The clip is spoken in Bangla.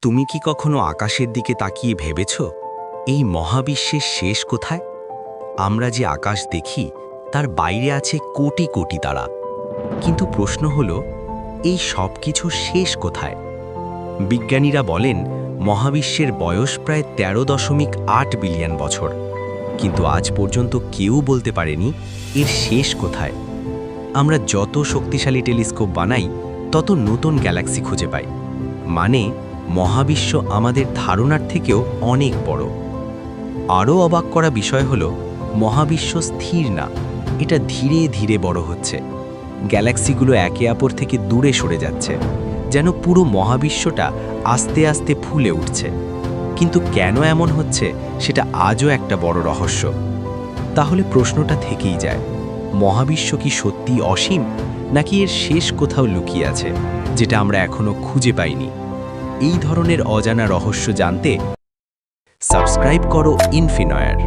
তুমি কি কখনো আকাশের দিকে তাকিয়ে ভেবেছ এই মহাবিশ্বের শেষ কোথায়? আমরা যে আকাশ দেখি তার বাইরে আছে কোটি কোটি তারা, কিন্তু প্রশ্ন হলো এই সব কিছু শেষ কোথায়? বিজ্ঞানীরা বলেন মহাবিশ্বের বয়স প্রায় 13.8 বিলিয়ন বছর, কিন্তু আজ পর্যন্ত কেউ বলতে পারেনি এর শেষ কোথায়। আমরা যত শক্তিশালী টেলিস্কোপ বানাই তত নতুন গ্যালাক্সি খুঁজে পাই, মানে মহাবিশ্ব আমাদের ধারণার থেকেও অনেক বড়। আরও অবাক করা বিষয় হলো মহাবিশ্ব স্থির না, এটা ধীরে ধীরে বড় হচ্ছে। গ্যালাক্সিগুলো একে অপর থেকে দূরে সরে যাচ্ছে, যেন পুরো মহাবিশ্বটা আস্তে আস্তে ফুলে উঠছে। কিন্তু কেন এমন হচ্ছে সেটা আজও একটা বড় রহস্য। তাহলে প্রশ্নটা থেকেই যায়, মহাবিশ্ব কি সত্যি অসীম, নাকি এর শেষ কোথাও লুকিয়ে আছে যেটা আমরা এখনো খুঁজে পাইনি? এই ধরনের অজানা রহস্য জানতে সাবস্ক্রাইব করো ইনফিনয়ার।